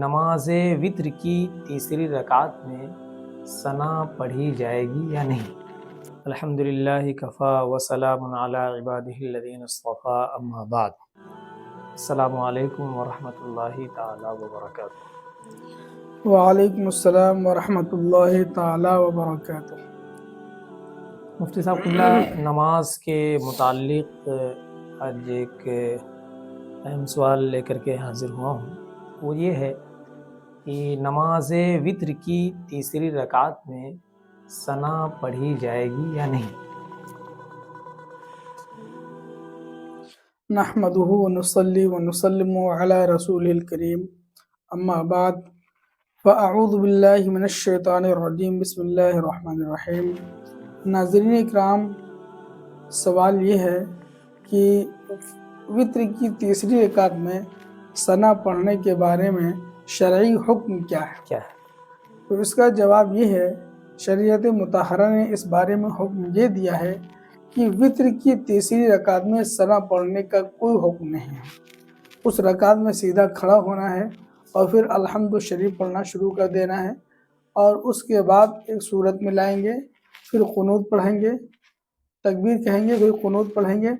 نماز وتر کی تیسری رکعت میں ثنا پڑھی جائے گی یا نہیں؟ الحمدللہ کفا وسلام علی عبادہ الذین اصطفیٰ اما بعد۔ السلام علیکم ورحمۃ اللہ تعالی وبرکاتہ۔ وعلیکم السلام ورحمۃ اللہ تعالی وبرکاتہ۔ مفتی صاحب اللہ، نماز کے متعلق آج ایک اہم سوال لے کر کے حاضر ہوا ہوں، وہ یہ ہے کہ نماز وتر کی تیسری رکعت میں ثنا پڑھی جائے گی یا نہیں؟ نحمدہ ونصلی ونسلم علی رسول الکریم، اما بعد فاعوذ باللہ من الشیطان الرجیم، بسم اللہ الرحمن الرحیم۔ ناظرین اکرام، سوال یہ ہے کہ وتر کی تیسری رکعت میں ثنا پڑھنے کے بارے میں شرعی حکم کیا ہے؟ تو اس کا جواب یہ ہے، شریعت مطہرہ نے اس بارے میں حکم یہ دیا ہے کہ وتر کی تیسری رکعت میں ثنا پڑھنے کا کوئی حکم نہیں ہے۔ اس رکعت میں سیدھا کھڑا ہونا ہے اور پھر الحمد شریف پڑھنا شروع کر دینا ہے، اور اس کے بعد ایک سورت میں لائیں گے، پھر قنوت پڑھیں گے، تکبیر کہیں گے، پھر قنوت پڑھیں گے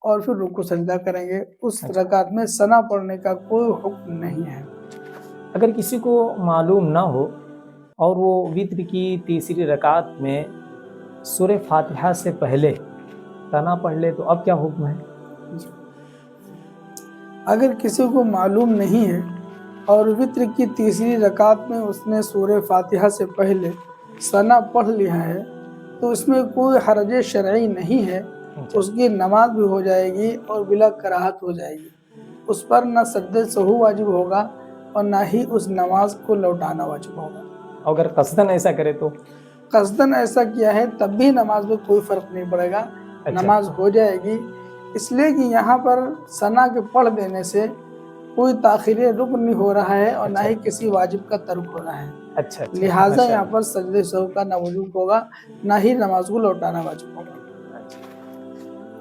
اور پھر رکوع سجدہ کریں گے۔ اس رکعت میں ثنا پڑھنے کا کوئی حکم نہیں ہے۔ اگر کسی کو معلوم نہ ہو اور وہ وتر کی تیسری رکعت میں سورہ فاتحہ سے پہلے ثنا پڑھ لے تو اب کیا حکم ہے؟ اگر کسی کو معلوم نہیں ہے اور وتر کی تیسری رکعت میں اس نے سورہ فاتحہ سے پہلے ثنا پڑھ لیا ہے تو اس میں کوئی حرج شرعی نہیں ہے، اس کی نماز بھی ہو جائے گی اور بلا کراہت ہو جائے گی۔ اس پر نہ سجدہ سہو واجب ہوگا اور نہ ہی اس نماز کو لوٹانا واجب ہوگا۔ اگر قصدن ایسا کرے تو؟ قصدن ایسا کیا ہے تب بھی نماز میں کوئی فرق نہیں پڑے گا، نماز ہو جائے گی، اس لیے کہ یہاں پر ثنا کے پڑھ دینے سے کوئی تاخیر رکن نہیں ہو رہا ہے اور نہ ہی کسی واجب کا ترک ہو رہا ہے۔ لہٰذا یہاں پر سجدہ سہو کا نہ وجوب ہوگا، نہ ہی نماز کو لوٹانا واجب ہوگا۔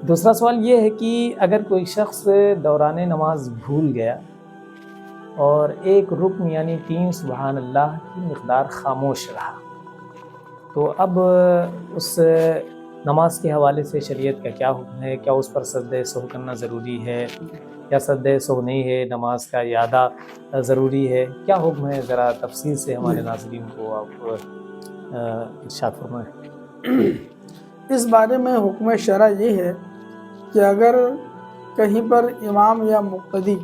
دوسرا سوال یہ ہے کہ اگر کوئی شخص دوران نماز بھول گیا اور ایک رکن یعنی 3 سبحان اللہ کی مقدار خاموش رہا، تو اب اس نماز کے حوالے سے شریعت کا کیا حکم ہے؟ کیا اس پر سجدہ سہو کرنا ضروری ہے یا سجدہ سہو نہیں ہے؟ نماز کا اعادہ ضروری ہے؟ کیا حکم ہے؟ ذرا تفصیل سے ہمارے ناظرین کو آپ ارشاد فرمائیں۔ اس بارے میں حکم شرع یہ ہے کہ اگر کہیں پر امام یا مقتدی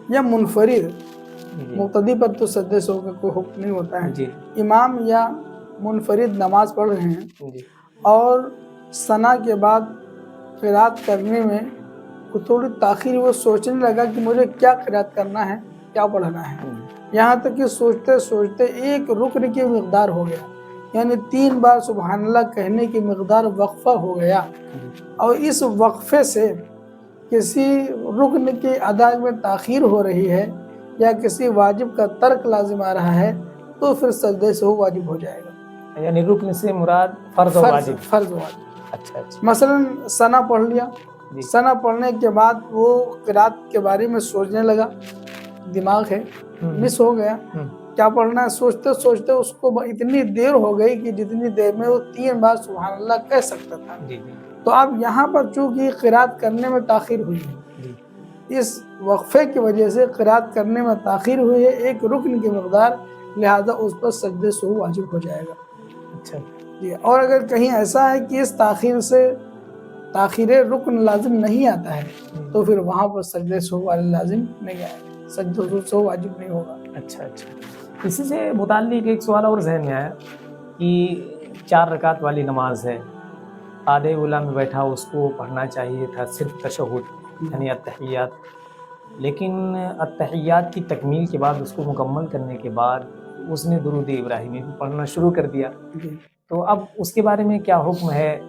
یا منفرد، مقتدی پر تو سجدہ سہو کا کوئی حکم نہیں ہوتا ہے، امام یا منفرد نماز پڑھ رہے ہیں اور ثنا کے بعد قرات کرنے میں تھوڑی تاخیر، وہ سوچنے لگا کہ مجھے کیا قرات کرنا ہے، کیا پڑھنا ہے، یہاں تک کہ سوچتے سوچتے ایک رکن کی مقدار ہو گیا، یعنی 3 بار سبحان اللہ کہنے کی مقدار وقفہ ہو گیا، اور اس وقفے سے کسی رکن کے ادا میں تاخیر ہو رہی ہے یا کسی واجب کا ترک لازم آ رہا ہے تو پھر سجدہ سہو واجب ہو جائے گا۔ یعنی رکن سے مراد فرض و واجب؟ فرض و واجب۔ اچھا۔ مثلا ثنا پڑھ لیا، ثنا پڑھنے کے بعد وہ قرات کے بارے میں سوچنے لگا، دماغ ہے مس ہو گیا، کیا پڑھنا ہے، سوچتے سوچتے اس کو اتنی دیر ہو گئی کہ جتنی دیر میں وہ 3 بار سبحان اللہ کہہ سکتا تھا، تو اب یہاں پر چونکہ قرات کرنے میں تاخیر ہوئی ہے، اس وقفے کی وجہ سے قرات کرنے میں تاخیر ہوئی ہے ایک رکن کی مقدار، لہذا اس پر سجدہ سہو واجب ہو جائے گا۔ اچھا جی، اور اگر کہیں ایسا ہے کہ اس تاخیر سے تاخیر رکن لازم نہیں آتا ہے تو پھر وہاں پر سجدہ سہو والا لازم نہیں آئے گا، سجدہ سہو واجب نہیں ہوگا۔ اچھا۔ اسی سے متعلق ایک سوال اور ذہن میں آیا کہ 4 رکعت والی نماز ہے، قاعدہ اولیٰ میں بیٹھا، اس کو پڑھنا چاہیے تھا صرف تشہد یعنی التحیات، لیکن التحیات کی تکمیل کے بعد اس کو مکمل کرنے کے بعد اس نے درود ابراہیمی بھی پڑھنا شروع کر دیا، تو اب اس کے بارے میں کیا حکم ہے؟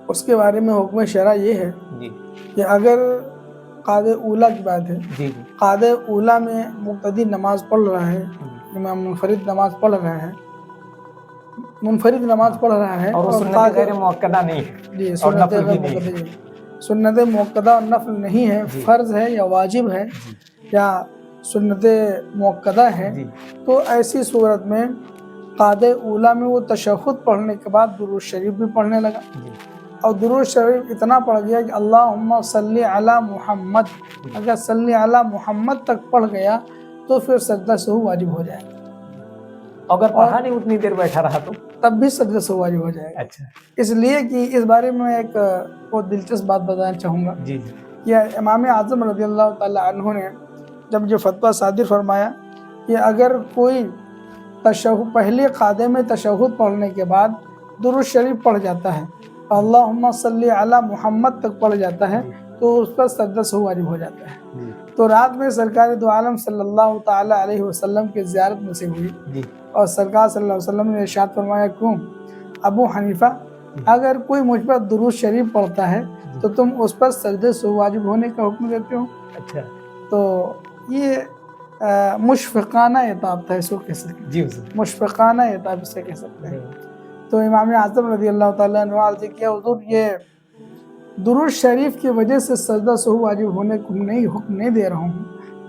اس کے بارے میں حکم شرع یہ ہے کہ اگر قاعدہ اولیٰ کی بات ہے، قاعدہ اولیٰ میں مقتدی نماز پڑھ رہا ہے، امام منفرد نماز پڑھ رہا ہے، اور سنت غیر مؤکدہ نہیں ہے، جی، سنت مؤکدہ اور نفل نہیں ہے، فرض ہے یا واجب ہے یا سنت موقدہ ہے، جی تو ایسی صورت میں قعدہ اولا میں وہ تشہد پڑھنے کے بعد درود شریف بھی پڑھنے لگا، جی اور درود شریف اتنا پڑھ گیا کہ اللہم صلی علی محمد، اگر صلی علی محمد تک پڑھ گیا تو پھر سجدہ سہو واجب ہو جائے گا، اگر پڑھا نہیں اتنی دیر بیٹھا رہا تو تب بھی سجدہ سہو واجب ہو جائے گا۔ اچھا اس لیے کہ اس بارے میں ایک بہت دلچسپ بات بتانا چاہوں گا جی جی کہ امام اعظم رضی اللہ تعالیٰ عنہ نے جب یہ فتویٰ صادر فرمایا کہ اگر کوئی پہلے قعدے میں تشہد پڑھنے کے بعد درود شریف پڑھ جاتا ہے، اللہم صلی علی محمد تک پڑھ جاتا ہے، تو اس پر سجدہ سہو واجب ہو جاتا ہے۔ جی تو رات میں سرکار دو عالم صلی اللہ تعالیٰ علیہ وسلم کی زیارت نصیب ہوئی، جی اور سرکار صلی اللہ علیہ وسلم نے ارشاد فرمایا، کیوں ابو حنیفہ، اگر کوئی مجھ پر درود شریف پڑھتا ہے تو تم اس پر سجدہ سہو واجب ہونے کا حکم دیتے ہو؟ اچھا تو یہ مشفقانہ عتاب تھا، اس کو کہہ سکتے ہیں، جی حضور مشفقانہ عتاب اسے کہہ سکتے ہیں۔ تو امام اعظم رضی اللہ تعالیٰ عنہ عرض کیا، حضور یہ درود شریف کی وجہ سے سجدہ سہو واجب ہونے کو حکم نہیں دے رہا ہوں،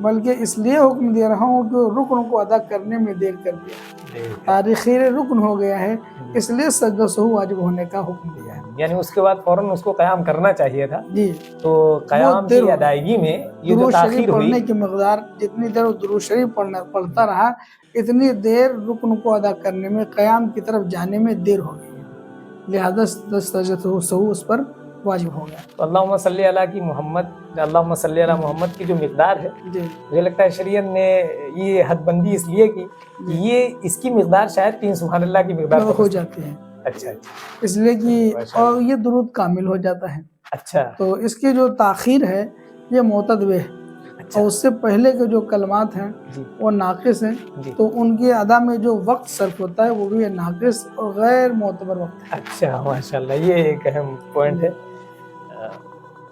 بلکہ اس لیے حکم دے رہا ہوں کہ رکن کو ادا کرنے میں دیر کر دیا، تاریخی رکن ہو گیا ہے، اس لیے سجدہ سہو واجب ہونے کا حکم دیا ہے۔ یعنی اس کے بعد فوراً اس کو قیام کرنا چاہیے تھا، جی، تو قیام دیر کی ہو ادائیگی میں یہ جو درود تاخیر شریف ہوئی، پڑھنے کی مقدار جتنی دیر وہ درود شریف پڑھتا رہا، اتنی دیر رکن کو ادا کرنے میں، قیام کی طرف جانے میں دیر ہو گئی ہے، لہذا سجدہ سہو اس پر واجب ہو گیا۔ تو اللہم صلی علی کی محمد، اللہم صلی علی محمد کی جو مقدار ہے، جی مجھے لگتا ہے شریعت نے یہ حد بندی اس لیے کی کہ یہ اس کی مقدار شاید 3 سبحان اللہ کی مقدار ہو جاتی ہے، اچھا اچھا اس لیے کہ اور یہ درود کامل ہو جاتا ہے، اچھا تو اس کی جو تاخیر ہے یہ معتدوے ہے، اور اس سے پہلے کے جو کلمات ہیں جی وہ ناقص ہیں، جی تو ان کی ادا میں جو وقت صرف ہوتا ہے وہ بھی ناقص اور غیر معتبر وقت ہے۔ اچھا ماشاءاللہ، یہ ایک اہم پوائنٹ ہے۔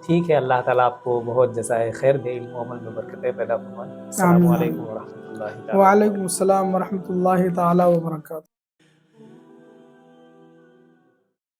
ٹھیک ہے، اللہ تعالیٰ آپ کو بہت جزائے خیر دے، علم و عمل میں برکتیں پیدا فرمائے۔ السلام آمین۔ علیکم ورحمۃ اللہ تعالیٰ وعلیکم السلام ورحمۃ اللہ تعالیٰ وبرکاتہ۔